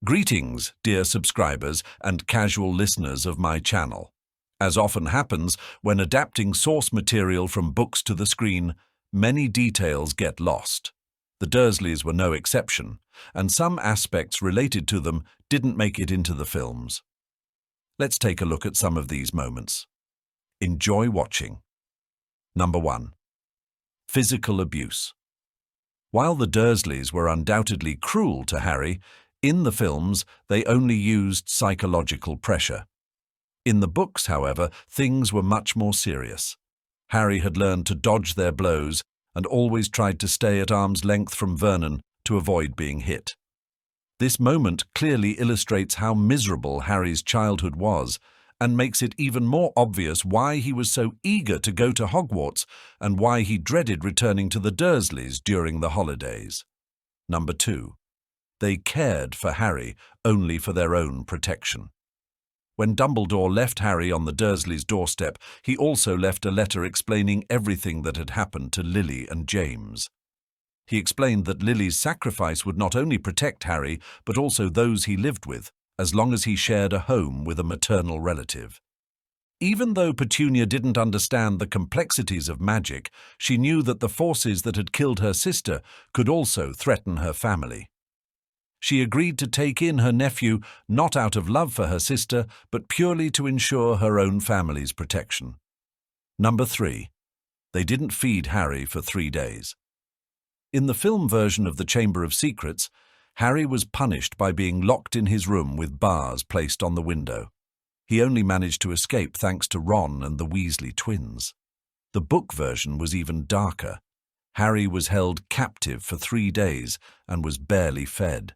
Greetings, dear subscribers and casual listeners of my channel. As often happens when adapting source material from books to the screen, many details get lost. The Dursleys were no exception, and some aspects related to them didn't make it into the films. Let's take a look at some of these moments. Enjoy watching. Number 1. Physical abuse. While the Dursleys were undoubtedly cruel to Harry, in the films they only used psychological pressure. In the books, however, things were much more serious. Harry had learned to dodge their blows and always tried to stay at arm's length from Vernon to avoid being hit. This moment clearly illustrates how miserable Harry's childhood was and makes it even more obvious why he was so eager to go to Hogwarts and why he dreaded returning to the Dursleys during the holidays. Number 2. They cared for Harry only for their own protection. When Dumbledore left Harry on the Dursleys' doorstep, he also left a letter explaining everything that had happened to Lily and James. He explained that Lily's sacrifice would not only protect Harry, but also those he lived with, as long as he shared a home with a maternal relative. Even though Petunia didn't understand the complexities of magic, she knew that the forces that had killed her sister could also threaten her family. She agreed to take in her nephew not out of love for her sister, but purely to ensure her own family's protection. Number 3. They didn't feed Harry for 3 days. In the film version of The Chamber of Secrets, Harry was punished by being locked in his room with bars placed on the window. He only managed to escape thanks to Ron and the Weasley twins. The book version was even darker. Harry was held captive for 3 days and was barely fed.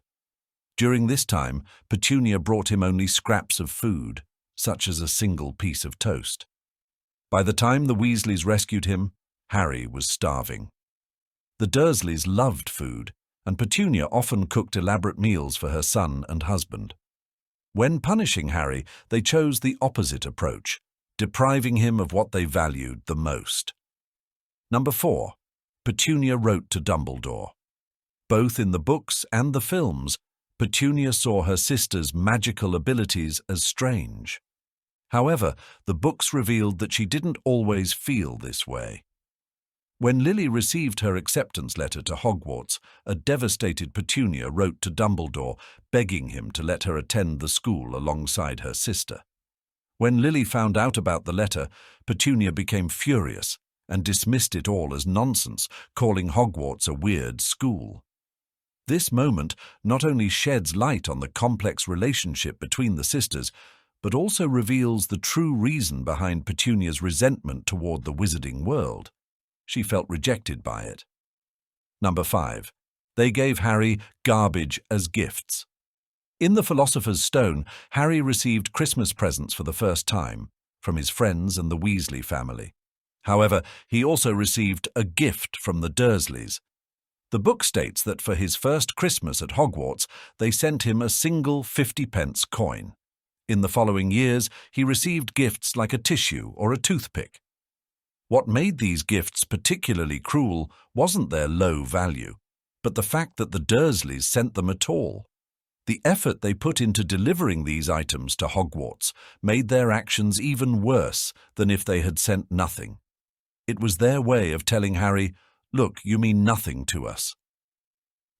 During this time, Petunia brought him only scraps of food, such as a single piece of toast. By the time the Weasleys rescued him, Harry was starving. The Dursleys loved food, and Petunia often cooked elaborate meals for her son and husband. When punishing Harry, they chose the opposite approach, depriving him of what they valued the most. Number 4. Petunia wrote to Dumbledore. Both in the books and the films, Petunia saw her sister's magical abilities as strange. However, the books revealed that she didn't always feel this way. When Lily received her acceptance letter to Hogwarts, a devastated Petunia wrote to Dumbledore, begging him to let her attend the school alongside her sister. When Lily found out about the letter, Petunia became furious and dismissed it all as nonsense, calling Hogwarts a weird school. This moment not only sheds light on the complex relationship between the sisters, but also reveals the true reason behind Petunia's resentment toward the wizarding world. She felt rejected by it. Number 5. They gave Harry garbage as gifts. In the Philosopher's Stone, Harry received Christmas presents for the first time from his friends and the Weasley family. However, he also received a gift from the Dursleys. The book states that for his first Christmas at Hogwarts, they sent him a single 50-pence coin. In the following years, he received gifts like a tissue or a toothpick. What made these gifts particularly cruel wasn't their low value, but the fact that the Dursleys sent them at all. The effort they put into delivering these items to Hogwarts made their actions even worse than if they had sent nothing. It was their way of telling Harry, "Look, you mean nothing to us."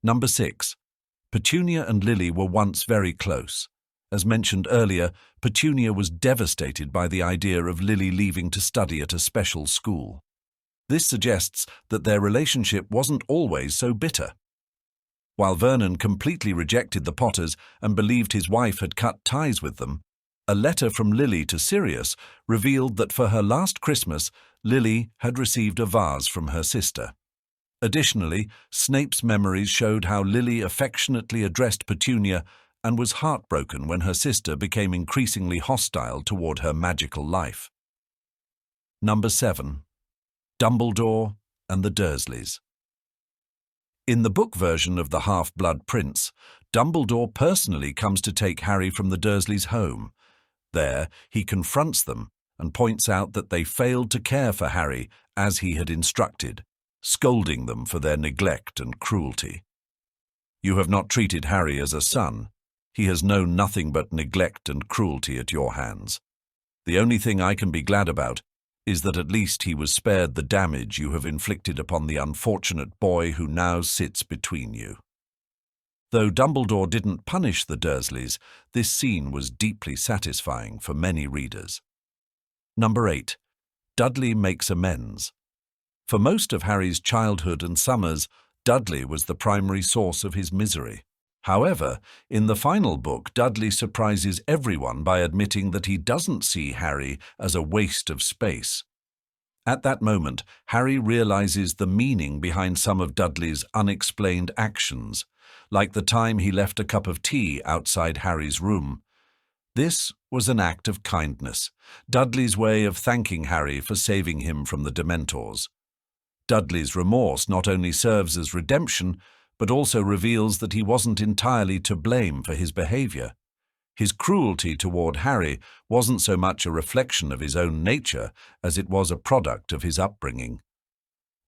Number 6. Petunia and Lily were once very close. As mentioned earlier, Petunia was devastated by the idea of Lily leaving to study at a special school. This suggests that their relationship wasn't always so bitter. While Vernon completely rejected the Potters and believed his wife had cut ties with them, a letter from Lily to Sirius revealed that for her last Christmas, Lily had received a vase from her sister. Additionally, Snape's memories showed how Lily affectionately addressed Petunia and was heartbroken when her sister became increasingly hostile toward her magical life. Number 7. Dumbledore and the Dursleys. In the book version of The Half-Blood Prince, Dumbledore personally comes to take Harry from the Dursleys' home. There, he confronts them and points out that they failed to care for Harry as he had instructed, scolding them for their neglect and cruelty. "You have not treated Harry as a son. He has known nothing but neglect and cruelty at your hands. The only thing I can be glad about is that at least he was spared the damage you have inflicted upon the unfortunate boy who now sits between you." Though Dumbledore didn't punish the Dursleys, this scene was deeply satisfying for many readers. Number 8. Dudley makes amends. For most of Harry's childhood and summers, Dudley was the primary source of his misery. However, in the final book, Dudley surprises everyone by admitting that he doesn't see Harry as a waste of space. At that moment, Harry realizes the meaning behind some of Dudley's unexplained actions, like the time he left a cup of tea outside Harry's room. This was an act of kindness, Dudley's way of thanking Harry for saving him from the Dementors. Dudley's remorse not only serves as redemption, but also reveals that he wasn't entirely to blame for his behavior. His cruelty toward Harry wasn't so much a reflection of his own nature as it was a product of his upbringing.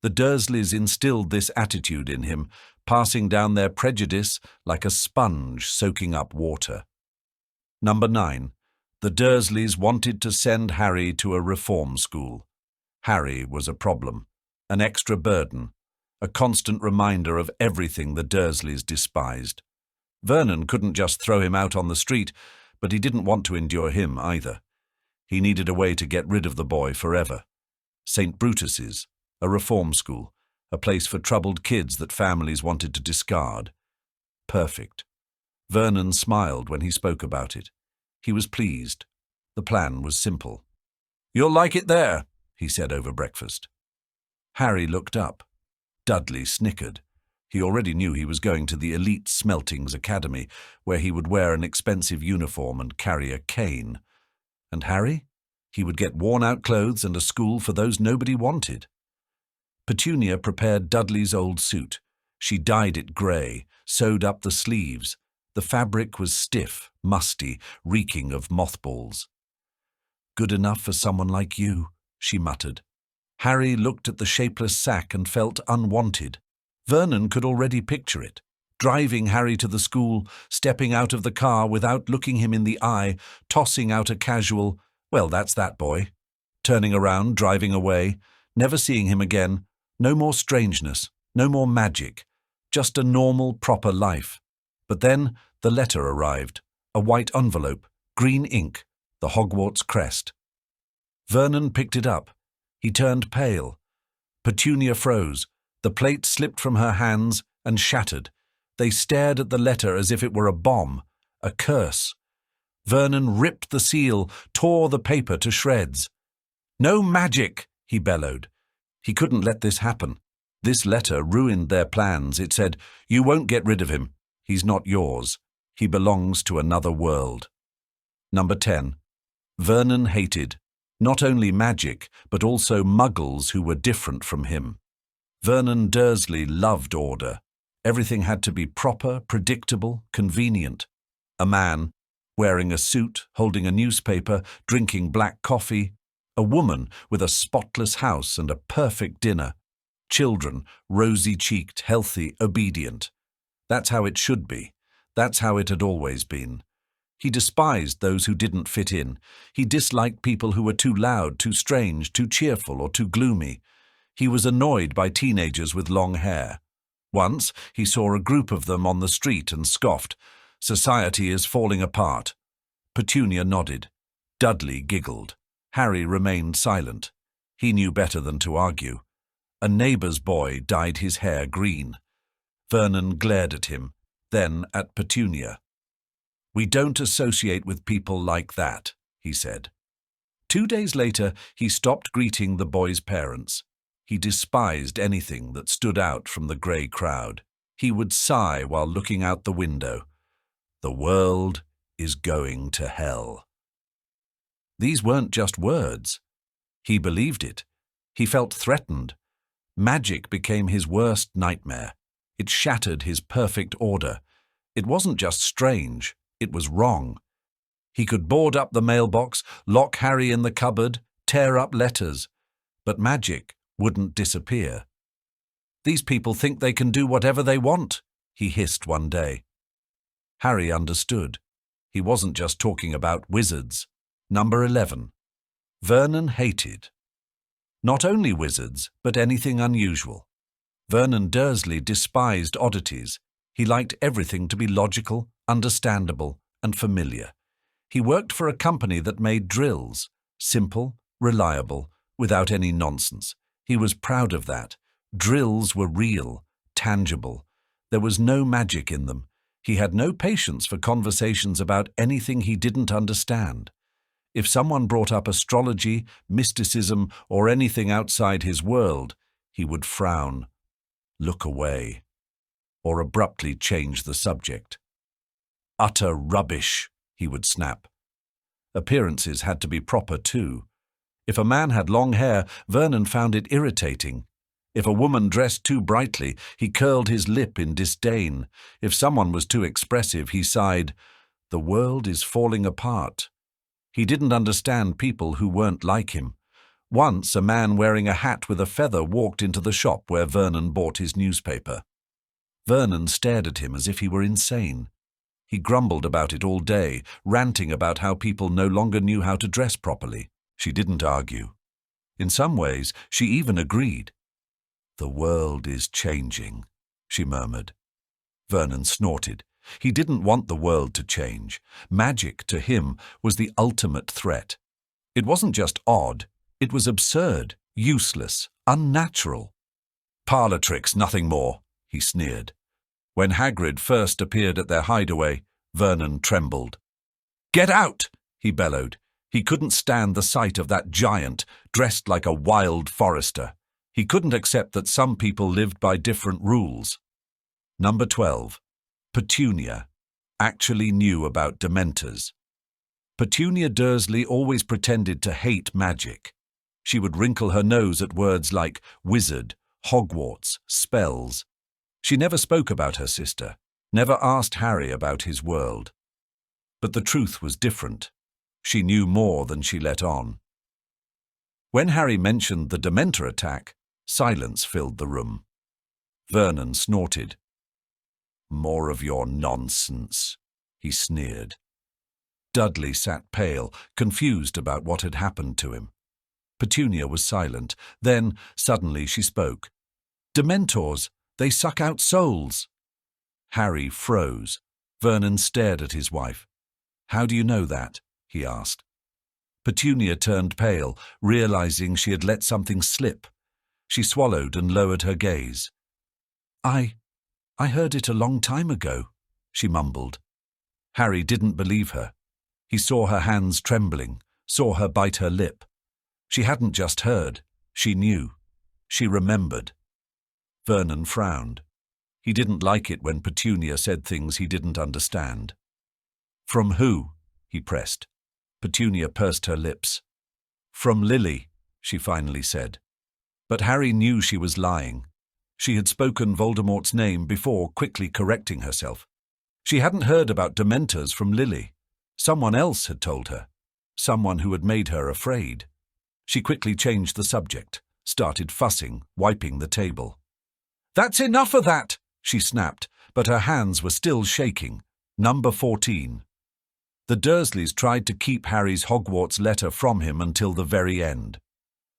The Dursleys instilled this attitude in him, passing down their prejudice like a sponge soaking up water. Number 9. The Dursleys wanted to send Harry to a reform school. Harry was a problem, an extra burden, a constant reminder of everything the Dursleys despised. Vernon couldn't just throw him out on the street, but he didn't want to endure him either. He needed a way to get rid of the boy forever. St. Brutus's, a reform school, a place for troubled kids that families wanted to discard. Perfect. Vernon smiled when he spoke about it. He was pleased. The plan was simple. "You'll like it there," he said over breakfast. Harry looked up. Dudley snickered. He already knew he was going to the elite Smeltings Academy, where he would wear an expensive uniform and carry a cane. And Harry? He would get worn-out clothes and a school for those nobody wanted. Petunia prepared Dudley's old suit. She dyed it grey, sewed up the sleeves. The fabric was stiff, musty, reeking of mothballs. "Good enough for someone like you," she muttered. Harry looked at the shapeless sack and felt unwanted. Vernon could already picture it, driving Harry to the school, stepping out of the car without looking him in the eye, tossing out a casual, "Well, that's that boy," turning around, driving away, never seeing him again. No more strangeness, no more magic, just a normal, proper life. But then the letter arrived, a white envelope, green ink, the Hogwarts crest. Vernon picked it up. He turned pale. Petunia froze. The plate slipped from her hands and shattered. They stared at the letter as if it were a bomb, a curse. Vernon ripped the seal, tore the paper to shreds. "No magic!" he bellowed. He couldn't let this happen. This letter ruined their plans. It said, "You won't get rid of him. He's not yours. He belongs to another world." Number 10. Vernon hated not only magic, but also muggles who were different from him. Vernon Dursley loved order. Everything had to be proper, predictable, convenient. A man, wearing a suit, holding a newspaper, drinking black coffee. A woman with a spotless house and a perfect dinner. Children, rosy-cheeked, healthy, obedient. That's how it should be. That's how it had always been. He despised those who didn't fit in. He disliked people who were too loud, too strange, too cheerful, or too gloomy. He was annoyed by teenagers with long hair. Once, he saw a group of them on the street and scoffed, "Society is falling apart." Petunia nodded. Dudley giggled. Harry remained silent. He knew better than to argue. A neighbour's boy dyed his hair green. Vernon glared at him, then at Petunia. "We don't associate with people like that," he said. 2 days later, he stopped greeting the boy's parents. He despised anything that stood out from the grey crowd. He would sigh while looking out the window. The world is going to hell. These weren't just words. He believed it. He felt threatened. Magic became his worst nightmare. It shattered his perfect order. It wasn't just strange. It was wrong. He could board up the mailbox, lock Harry in the cupboard, tear up letters. But magic wouldn't disappear. "These people think they can do whatever they want," he hissed one day. Harry understood. He wasn't just talking about wizards. Number 11. Vernon hated not only wizards, but anything unusual. Vernon Dursley despised oddities. He liked everything to be logical, understandable, and familiar. He worked for a company that made drills, simple, reliable, without any nonsense. He was proud of that. Drills were real, tangible. There was no magic in them. He had no patience for conversations about anything he didn't understand. If someone brought up astrology, mysticism, or anything outside his world, he would frown, look away, or abruptly change the subject. Utter rubbish, he would snap. Appearances had to be proper too. If a man had long hair, Vernon found it irritating. If a woman dressed too brightly, he curled his lip in disdain. If someone was too expressive, he sighed, "The world is falling apart." He didn't understand people who weren't like him. Once, a man wearing a hat with a feather walked into the shop where Vernon bought his newspaper. Vernon stared at him as if he were insane. He grumbled about it all day, ranting about how people no longer knew how to dress properly. She didn't argue. In some ways, she even agreed. "The world is changing," she murmured. Vernon snorted. He didn't want the world to change. Magic, to him, was the ultimate threat. It wasn't just odd, it was absurd, useless, unnatural. "Parlor tricks, nothing more," he sneered. When Hagrid first appeared at their hideaway, Vernon trembled. "Get out!" he bellowed. He couldn't stand the sight of that giant, dressed like a wild forester. He couldn't accept that some people lived by different rules. Number 12. Petunia actually knew about Dementors. Petunia Dursley always pretended to hate magic. She would wrinkle her nose at words like wizard, Hogwarts, spells. She never spoke about her sister, never asked Harry about his world. But the truth was different. She knew more than she let on. When Harry mentioned the Dementor attack, silence filled the room. Vernon snorted. "More of your nonsense," he sneered. Dudley sat pale, confused about what had happened to him. Petunia was silent. Then, suddenly, she spoke. "Dementors, they suck out souls." Harry froze. Vernon stared at his wife. "How do you know that?" he asked. Petunia turned pale, realizing she had let something slip. She swallowed and lowered her gaze. I heard it a long time ago," she mumbled. Harry didn't believe her. He saw her hands trembling, saw her bite her lip. She hadn't just heard, she knew. She remembered. Vernon frowned. He didn't like it when Petunia said things he didn't understand. "From who?" he pressed. Petunia pursed her lips. "From Lily," she finally said. But Harry knew she was lying. She had spoken Voldemort's name before quickly correcting herself. She hadn't heard about Dementors from Lily. Someone else had told her. Someone who had made her afraid. She quickly changed the subject, started fussing, wiping the table. "That's enough of that!" she snapped, but her hands were still shaking. Number 14. The Dursleys tried to keep Harry's Hogwarts letter from him until the very end.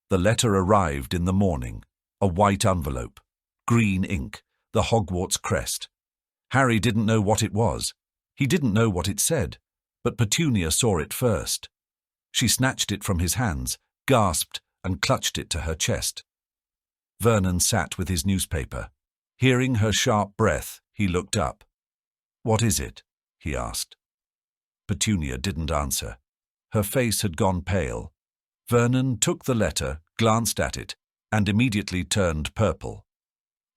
The letter arrived in the morning, a white envelope. Green ink, the Hogwarts crest. Harry didn't know what it was. He didn't know what it said, but Petunia saw it first. She snatched it from his hands, gasped, and clutched it to her chest. Vernon sat with his newspaper. Hearing her sharp breath, he looked up. "What is it?" he asked. Petunia didn't answer. Her face had gone pale. Vernon took the letter, glanced at it, and immediately turned purple.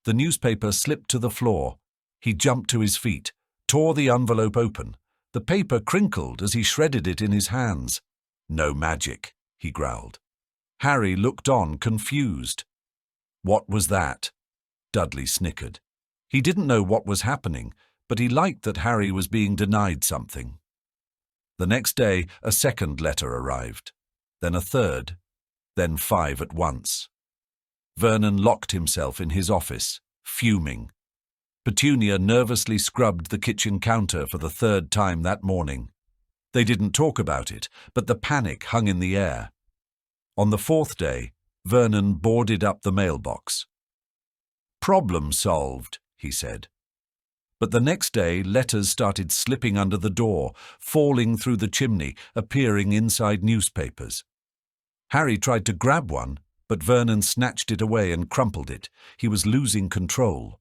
The newspaper slipped to the floor. He jumped to his feet, tore the envelope open. The paper crinkled as he shredded it in his hands. "No magic," he growled. Harry looked on, confused. "What was that?" Dudley snickered. He didn't know what was happening, but he liked that Harry was being denied something. The next day, a second letter arrived, then a third, then 5 at once. Vernon locked himself in his office, fuming. Petunia nervously scrubbed the kitchen counter for the third time that morning. They didn't talk about it, but the panic hung in the air. On the fourth day, Vernon boarded up the mailbox. "Problem solved," he said. But the next day, letters started slipping under the door, falling through the chimney, appearing inside newspapers. Harry tried to grab one, but Vernon snatched it away and crumpled it. He was losing control.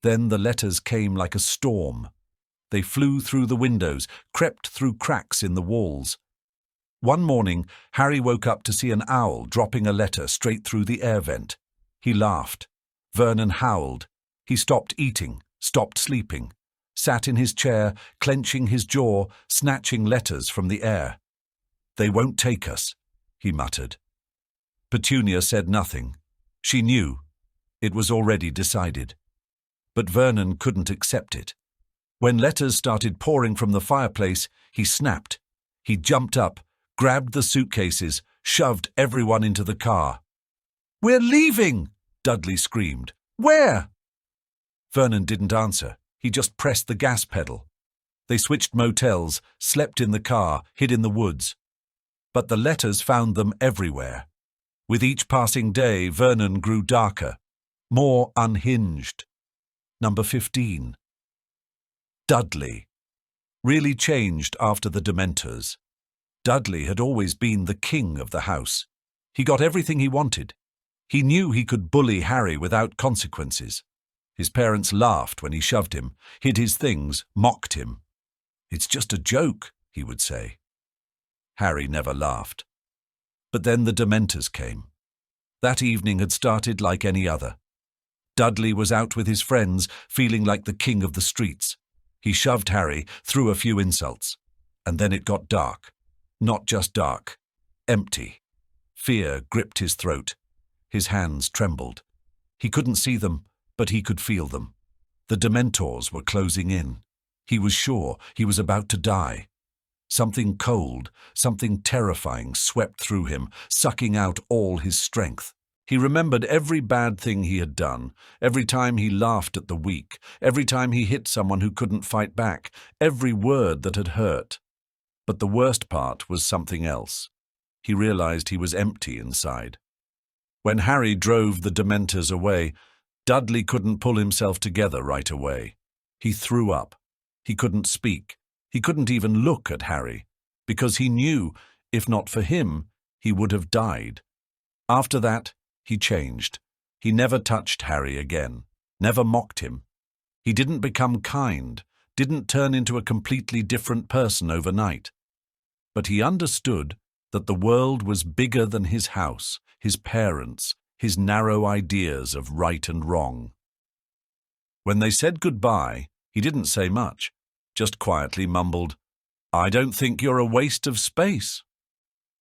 Then the letters came like a storm. They flew through the windows, crept through cracks in the walls. One morning, Harry woke up to see an owl dropping a letter straight through the air vent. He laughed. Vernon howled. He stopped eating, stopped sleeping, sat in his chair, clenching his jaw, snatching letters from the air. "They won't take us," he muttered. Petunia said nothing. She knew. It was already decided. But Vernon couldn't accept it. When letters started pouring from the fireplace, he snapped. He jumped up, grabbed the suitcases, shoved everyone into the car. "We're leaving!" Dudley screamed. "Where?" Vernon didn't answer. He just pressed the gas pedal. They switched motels, slept in the car, hid in the woods. But the letters found them everywhere. With each passing day, Vernon grew darker, more unhinged. Number 15. Dudley. Really changed after the Dementors. Dudley had always been the king of the house. He got everything he wanted. He knew he could bully Harry without consequences. His parents laughed when he shoved him, hid his things, mocked him. "It's just a joke," he would say. Harry never laughed. But then the Dementors came. That evening had started like any other. Dudley was out with his friends, feeling like the king of the streets. He shoved Harry, threw a few insults. And then it got dark. Not just dark, empty. Fear gripped his throat. His hands trembled. He couldn't see them, but he could feel them. The Dementors were closing in. He was sure he was about to die. Something cold, something terrifying swept through him, sucking out all his strength. He remembered every bad thing he had done, every time he laughed at the weak, every time he hit someone who couldn't fight back, every word that had hurt. But the worst part was something else. He realized he was empty inside. When Harry drove the Dementors away, Dudley couldn't pull himself together right away. He threw up. He couldn't speak. He couldn't even look at Harry, because he knew, if not for him, he would have died. After that, he changed. He never touched Harry again, never mocked him. He didn't become kind, didn't turn into a completely different person overnight. But he understood that the world was bigger than his house, his parents, his narrow ideas of right and wrong. When they said goodbye, he didn't say much, just quietly mumbled, "I don't think you're a waste of space."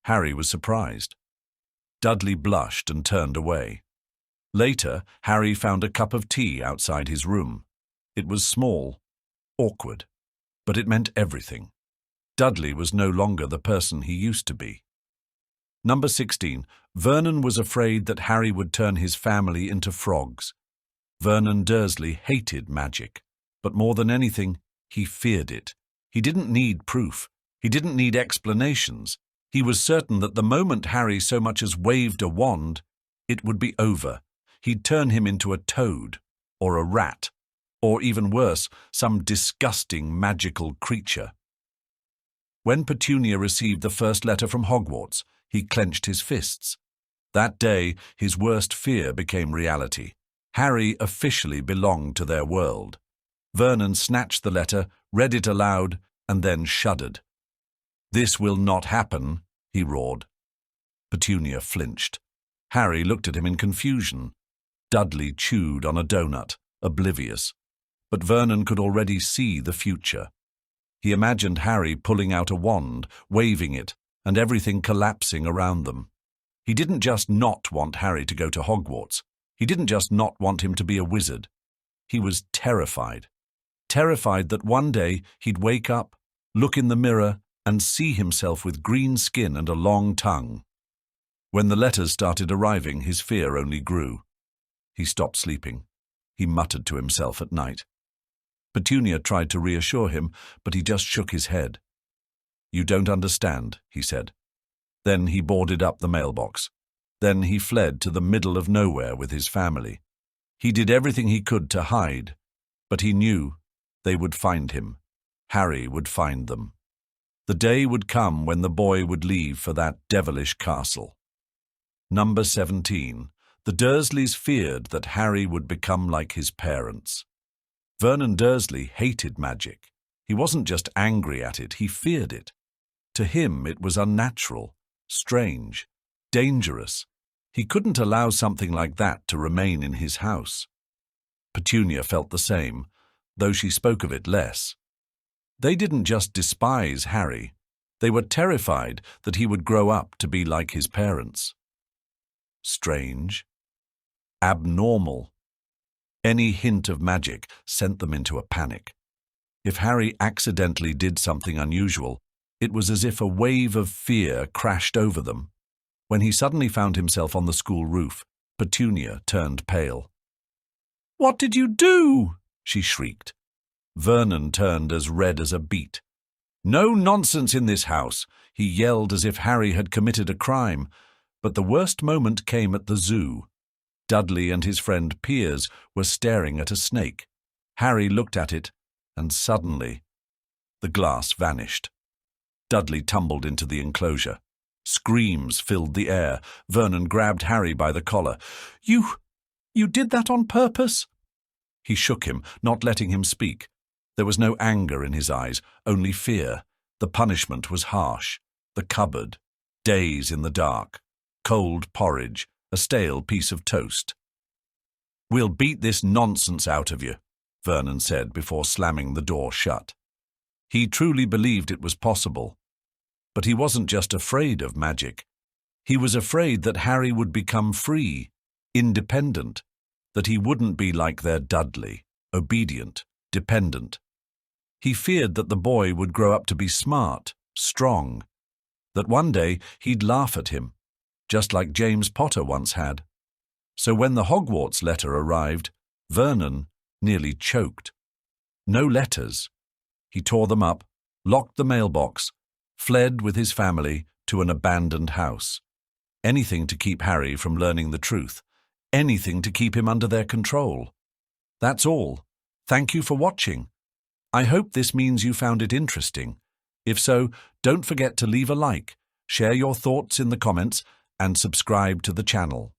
Harry was surprised. Dudley blushed and turned away. Later, Harry found a cup of tea outside his room. It was small, awkward, but it meant everything. Dudley was no longer the person he used to be. Number 16. Vernon was afraid that Harry would turn his family into frogs. Vernon Dursley hated magic, but more than anything, he feared it. He didn't need proof. He didn't need explanations. He was certain that the moment Harry so much as waved a wand, it would be over. He'd turn him into a toad, or a rat, or even worse, some disgusting magical creature. When Petunia received the first letter from Hogwarts, he clenched his fists. That day, his worst fear became reality. Harry officially belonged to their world. Vernon snatched the letter, read it aloud, and then shuddered. "This will not happen," he roared. Petunia flinched. Harry looked at him in confusion. Dudley chewed on a donut, oblivious. But Vernon could already see the future. He imagined Harry pulling out a wand, waving it, and everything collapsing around them. He didn't just not want Harry to go to Hogwarts. He didn't just not want him to be a wizard. He was terrified. Terrified that one day he'd wake up, look in the mirror, and see himself with green skin and a long tongue. When the letters started arriving, his fear only grew. He stopped sleeping. he muttered to himself at night. Petunia tried to reassure him, but he just shook his head. "You don't understand," he said. Then he boarded up the mailbox. Then he fled to the middle of nowhere with his family. He did everything he could to hide, but he knew they would find him. Harry would find them. The day would come when the boy would leave for that devilish castle. Number 17. The Dursleys feared that Harry would become like his parents. Vernon Dursley hated magic. He wasn't just angry at it, he feared it. To him it was unnatural, strange, dangerous. He couldn't allow something like that to remain in his house. Petunia felt the same, though she spoke of it less. They didn't just despise Harry, they were terrified that he would grow up to be like his parents. Strange, abnormal. Any hint of magic sent them into a panic. If Harry accidentally did something unusual, it was as if a wave of fear crashed over them. When he suddenly found himself on the school roof, Petunia turned pale. "What did you do?" she shrieked. Vernon turned as red as a beet. "No nonsense in this house," he yelled as if Harry had committed a crime. But the worst moment came at the zoo. Dudley and his friend Piers were staring at a snake. Harry looked at it, and suddenly the glass vanished. Dudley tumbled into the enclosure. Screams filled the air. Vernon grabbed Harry by the collar. You did that on purpose?" He shook him, not letting him speak. There was no anger in his eyes, only fear. The punishment was harsh. The cupboard, days in the dark, cold porridge, a stale piece of toast. "We'll beat this nonsense out of you," Vernon said before slamming the door shut. He truly believed it was possible. But he wasn't just afraid of magic. He was afraid that Harry would become free, independent, that he wouldn't be like their Dudley, obedient, dependent. He feared that the boy would grow up to be smart, strong, that one day he'd laugh at him, just like James Potter once had. So when the Hogwarts letter arrived, Vernon nearly choked. No letters. He tore them up, locked the mailbox, fled with his family to an abandoned house. Anything to keep Harry from learning the truth. Anything to keep him under their control. That's all. Thank you for watching. I hope this means you found it interesting. If so, don't forget to leave a like, share your thoughts in the comments, and subscribe to the channel.